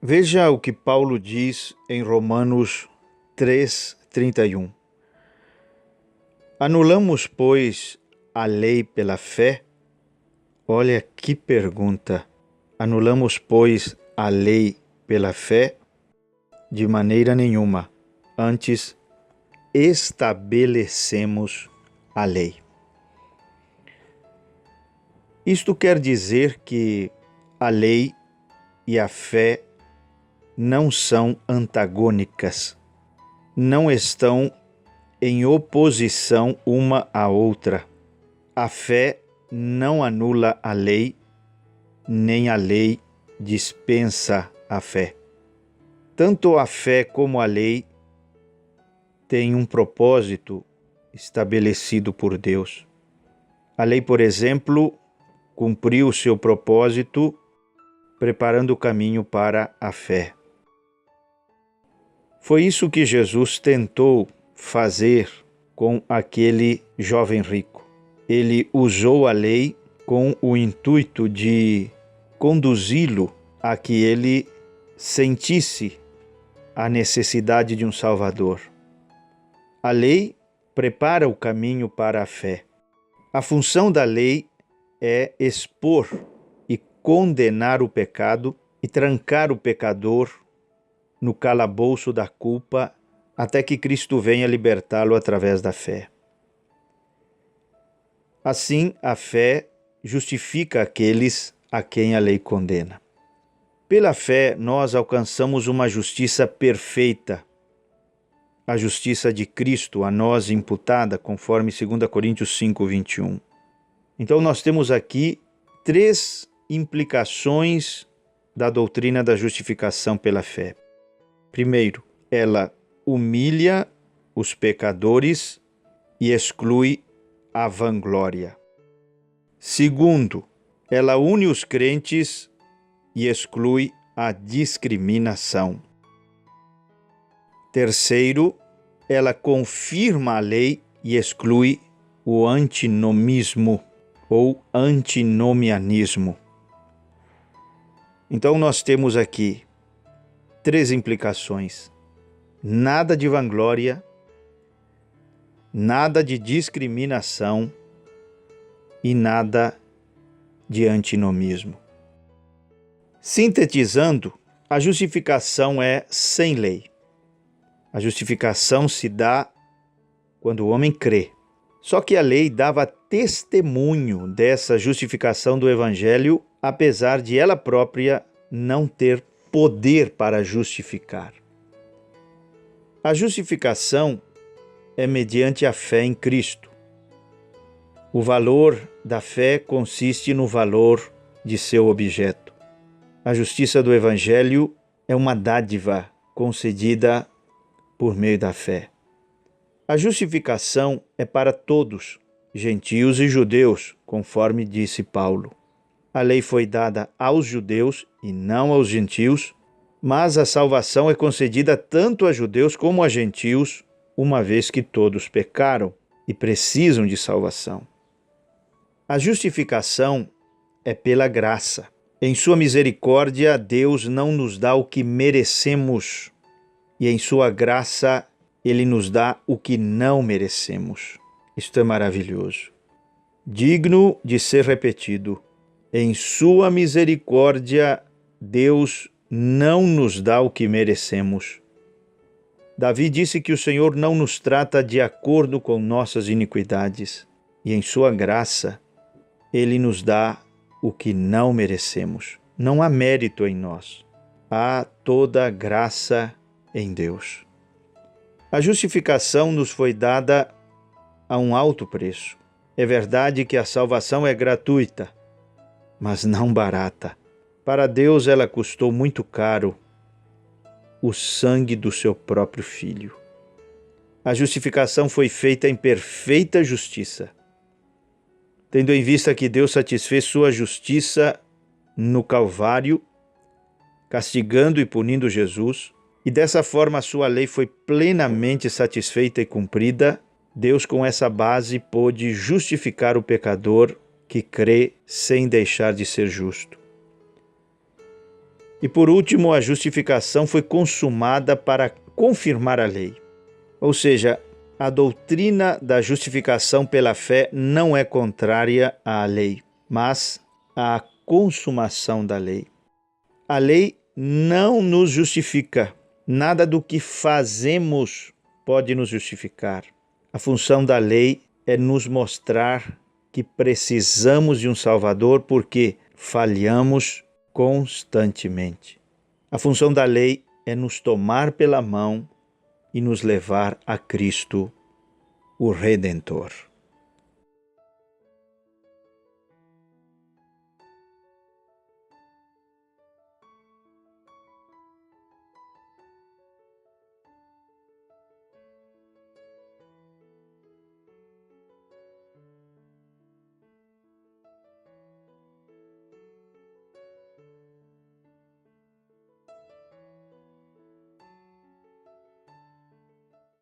Veja o que Paulo diz em Romanos 3:31. Anulamos, pois, a lei pela fé? Olha que pergunta. Anulamos, pois, a lei pela fé? De maneira nenhuma. Antes, estabelecemos a lei. Isto quer dizer que a lei e a fé não são antagônicas, não estão em oposição uma à outra. A fé não anula a lei, nem a lei dispensa a fé. Tanto a fé como a lei têm um propósito estabelecido por Deus. A lei, por exemplo, cumpriu o seu propósito preparando o caminho para a fé. Foi isso que Jesus tentou fazer com aquele jovem rico. Ele usou a lei com o intuito de conduzi-lo a que ele sentisse a necessidade de um Salvador. A lei prepara o caminho para a fé. A função da lei é expor e condenar o pecado e trancar o pecador no calabouço da culpa até que Cristo venha libertá-lo através da fé. Assim, a fé justifica aqueles a quem a lei condena. Pela fé, nós alcançamos uma justiça perfeita, a justiça de Cristo a nós imputada, conforme 2 Coríntios 5:21. Então, nós temos aqui 3 implicações da doutrina da justificação pela fé. Primeiro, ela humilha os pecadores e exclui a vanglória. Segundo, ela une os crentes e exclui a discriminação. Terceiro, ela confirma a lei e exclui o antinomismo ou antinomianismo. Então nós temos aqui 3 implicações. Nada de vanglória, nada de discriminação e nada de antinomismo. Sintetizando, a justificação é sem lei. A justificação se dá quando o homem crê. Só que a lei dava testemunho dessa justificação do Evangelho, apesar de ela própria não ter poder para justificar. A justificação é mediante a fé em Cristo. O valor da fé consiste no valor de seu objeto. A justiça do Evangelho é uma dádiva concedida por meio da fé. A justificação é para todos, gentios e judeus, conforme disse Paulo. A lei foi dada aos judeus e não aos gentios, mas a salvação é concedida tanto a judeus como a gentios, uma vez que todos pecaram e precisam de salvação. A justificação é pela graça. Em sua misericórdia, Deus não nos dá o que merecemos, e em sua graça, Ele nos dá o que não merecemos. Isto é maravilhoso. Digno de ser repetido. Em sua misericórdia, Deus não nos dá o que merecemos. Davi disse que o Senhor não nos trata de acordo com nossas iniquidades, e em sua graça, Ele nos dá o que não merecemos. Não há mérito em nós. Há toda graça em Deus. A justificação nos foi dada a um alto preço. É verdade que a salvação é gratuita, mas não barata. Para Deus ela custou muito caro, o sangue do seu próprio Filho. A justificação foi feita em perfeita justiça, tendo em vista que Deus satisfez sua justiça no Calvário, castigando e punindo Jesus, e dessa forma a sua lei foi plenamente satisfeita e cumprida. Deus, com essa base, pôde justificar o pecador que crê sem deixar de ser justo. E por último, a justificação foi consumada para confirmar a lei. Ou seja, a doutrina da justificação pela fé não é contrária à lei, mas à consumação da lei. A lei não nos justifica. Nada do que fazemos pode nos justificar. A função da lei é nos mostrar que precisamos de um Salvador porque falhamos constantemente. A função da lei é nos tomar pela mão e nos levar a Cristo, o Redentor.